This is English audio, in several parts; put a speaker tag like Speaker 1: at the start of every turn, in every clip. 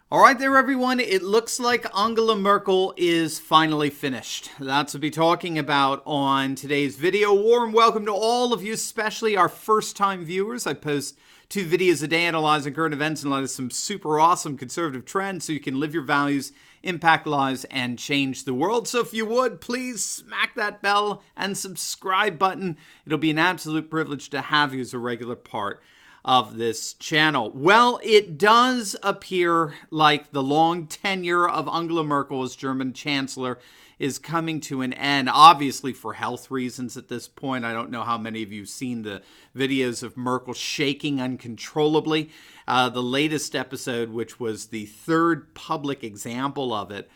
Speaker 1: All right there, everyone. It looks like Angela Merkel is finally finished. That's what we'll be talking about on today's video. Warm welcome to all of you, especially our first-time viewers. I post 2 videos a day analyzing current events and light of some super awesome conservative trends so you can live your values, impact lives, and change the world. So if you would, please smack that bell and subscribe button. It'll be an absolute privilege to have you as a regular part of this channel. Well, it does appear like the long tenure of Angela Merkel as German Chancellor is coming to an end, obviously for health reasons at this point. I don't know how many of you have seen the videos of Merkel shaking uncontrollably. The latest episode, which was the third public example of it,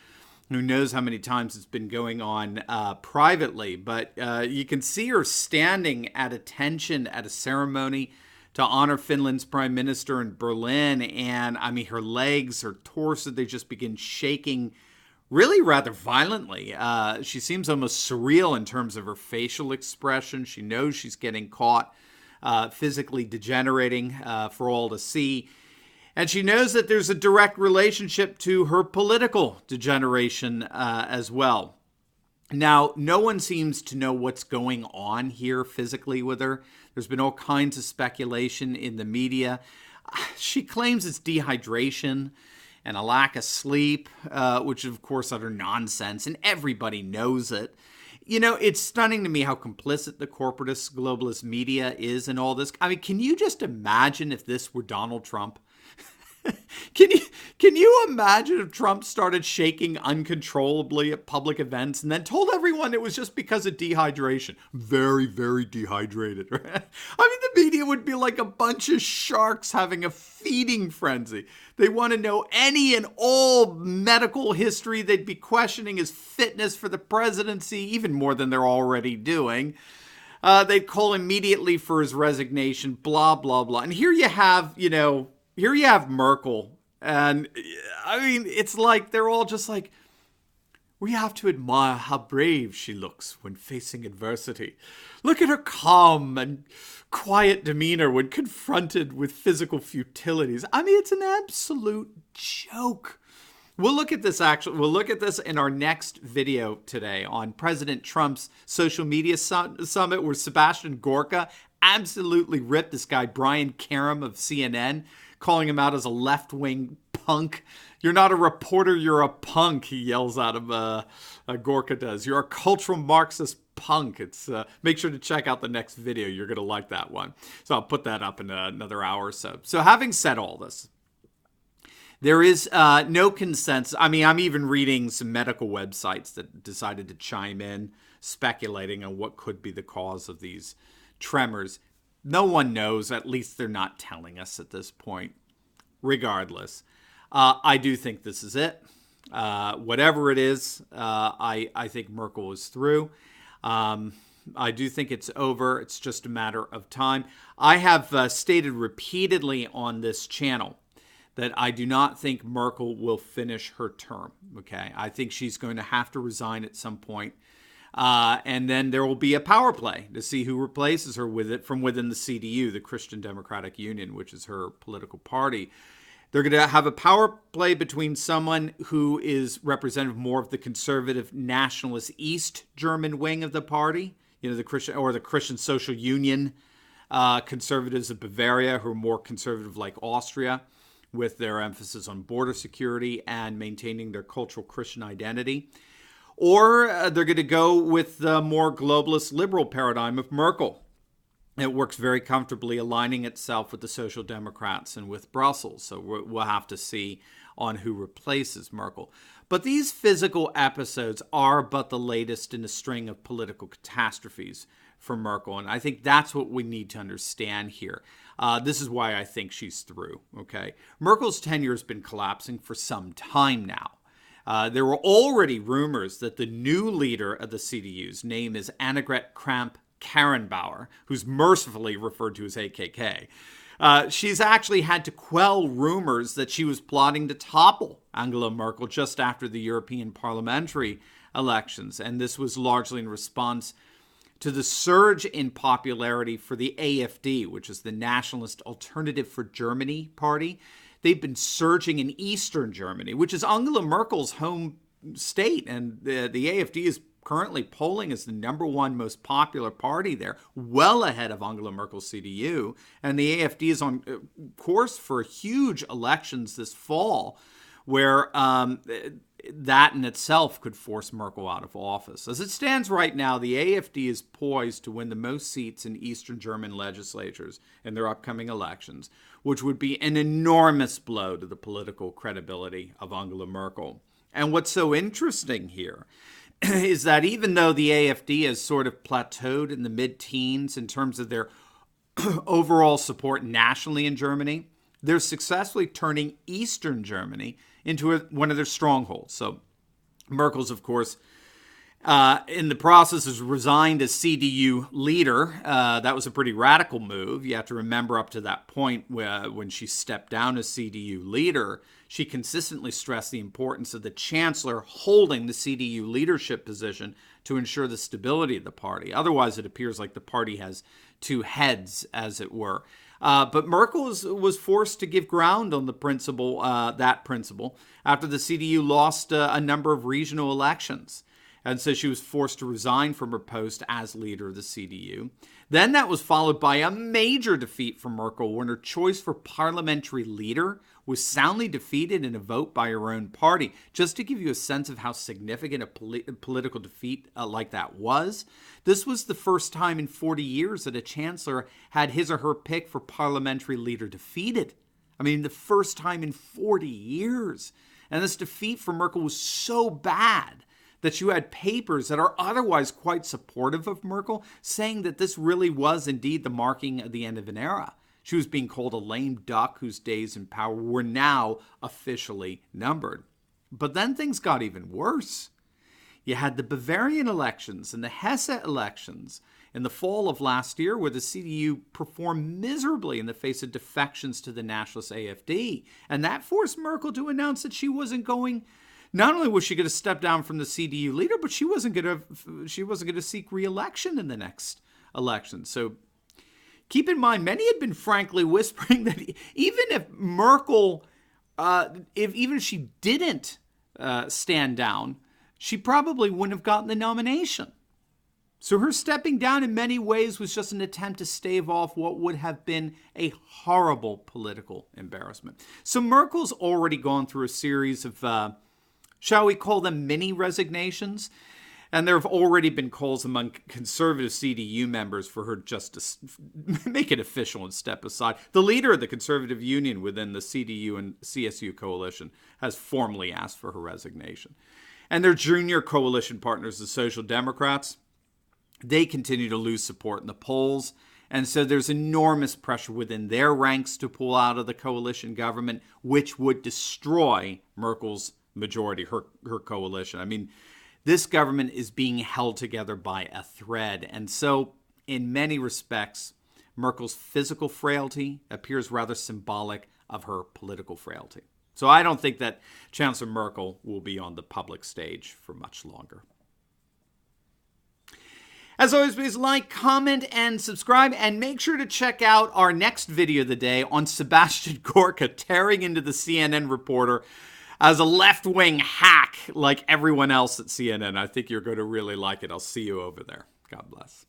Speaker 1: who knows how many times it's been going on privately, but you can see her standing at attention at a ceremony to honor Finland's prime minister in Berlin. And I mean, her legs, her torso, they just begin shaking really rather violently. She seems almost surreal in terms of her facial expression. She knows she's getting caught, physically degenerating for all to see. And she knows that there's a direct relationship to her political degeneration as well. Now, no one seems to know what's going on here physically with her. There's been all kinds of speculation in the media. She claims it's dehydration and a lack of sleep, which is, of course, utter nonsense, and everybody knows it. You know, it's stunning to me how complicit the corporatist, globalist media is in all this. I mean, can you just imagine if this were Donald Trump? Can you imagine if Trump started shaking uncontrollably at public events and then told everyone it was just because of dehydration? Very, very dehydrated. Right? I mean, the media would be like a bunch of sharks having a feeding frenzy. They want to know any and all medical history. They'd be questioning his fitness for the presidency, even more than they're already doing. They'd call immediately for his resignation, blah, blah, blah. And here you have, here you have Merkel, and I mean, it's like they're all just like, we have to admire how brave she looks when facing adversity. Look at her calm and quiet demeanor when confronted with physical futilities. I mean, it's an absolute joke. We'll look at this in our next video today on President Trump's social media summit, where Sebastian Gorka absolutely ripped this guy, Brian Karem of CNN, calling him out as a left-wing punk. You're not a reporter, you're a punk, he yells out of Gorka does. You're a cultural Marxist punk. It's make sure to check out the next video. You're going to like that one. So I'll put that up in another hour or so. So having said all this, there is no consensus. I mean, I'm even reading some medical websites that decided to chime in, speculating on what could be the cause of these tremors. No one knows. At least they're not telling us at this point. Regardless, I do think this is it. Whatever it is, I think Merkel is through. I do think it's over. It's just a matter of time. I have stated repeatedly on this channel that I do not think Merkel will finish her term. Okay, I think she's going to have to resign at some point. And then there will be a power play to see who replaces her with it from within the CDU, the Christian Democratic Union, which is her political party. They're going to have a power play between someone who is representative more of the conservative nationalist East German wing of the party, the Christian Social Union conservatives of Bavaria, who are more conservative like Austria, with their emphasis on border security and maintaining their cultural Christian identity. Or they're going to go with the more globalist liberal paradigm of Merkel. It works very comfortably aligning itself with the Social Democrats and with Brussels. So we'll have to see on who replaces Merkel. But these physical episodes are but the latest in a string of political catastrophes for Merkel. And I think that's what we need to understand here. This is why I think she's through. Okay, Merkel's tenure has been collapsing for some time now. There were already rumors that the new leader of the CDU's name is Annegret Kramp-Karrenbauer, who's mercifully referred to as AKK. She's actually had to quell rumors that she was plotting to topple Angela Merkel just after the European parliamentary elections. And this was largely in response to the surge in popularity for the AfD, which is the Nationalist Alternative for Germany party. they've been surging in Eastern Germany, which is Angela Merkel's home state. And the AfD is currently polling as the #1 most popular party there, well ahead of Angela Merkel's CDU. And the AfD is on course for huge elections this fall, where that in itself could force Merkel out of office. As it stands right now, the AfD is poised to win the most seats in Eastern German legislatures in their upcoming elections, which would be an enormous blow to the political credibility of Angela Merkel. And what's so interesting here is that even though the AfD has sort of plateaued in the mid-teens in terms of their overall support nationally in Germany, they're successfully turning Eastern Germany into one of their strongholds. So Merkel's, of course, in the process has resigned as CDU leader. That was a pretty radical move. You have to remember up to that point when she stepped down as CDU leader, she consistently stressed the importance of the chancellor holding the CDU leadership position to ensure the stability of the party. Otherwise, it appears like the party has two heads, as it were. But Merkel was forced to give ground on the principle, after the CDU lost a number of regional elections. And so she was forced to resign from her post as leader of the CDU. Then that was followed by a major defeat for Merkel when her choice for parliamentary leader was soundly defeated in a vote by her own party. Just to give you a sense of how significant a political defeat like that was, this was the first time in 40 years that a chancellor had his or her pick for parliamentary leader defeated. I mean, the first time in 40 years. And this defeat for Merkel was so bad that you had papers that are otherwise quite supportive of Merkel saying that this really was indeed the marking of the end of an era. She was being called a lame duck whose days in power were now officially numbered. But then things got even worse. You had the Bavarian elections and the Hesse elections in the fall of last year, where the CDU performed miserably in the face of defections to the nationalist AfD. And that forced Merkel to announce that she wasn't going. Not only was she going to step down from the CDU leader, but she wasn't going to seek re-election in the next election. So keep in mind, many had been frankly whispering that even if Merkel, even if she didn't stand down, she probably wouldn't have gotten the nomination. So her stepping down in many ways was just an attempt to stave off what would have been a horrible political embarrassment. So Merkel's already gone through a series of shall we call them mini resignations? And there have already been calls among conservative CDU members for her just to make it official and step aside. The leader of the conservative union within the CDU and CSU coalition has formally asked for her resignation. And their junior coalition partners, the Social Democrats, they continue to lose support in the polls. And so there's enormous pressure within their ranks to pull out of the coalition government, which would destroy Merkel's majority, her coalition. I mean, this government is being held together by a thread. And so in many respects, Merkel's physical frailty appears rather symbolic of her political frailty. So I don't think that Chancellor Merkel will be on the public stage for much longer. As always, please like, comment, and subscribe, and make sure to check out our next video of the day on Sebastian Gorka tearing into the CNN reporter as a left-wing hack like everyone else at CNN. I think you're going to really like it. I'll see you over there. God bless.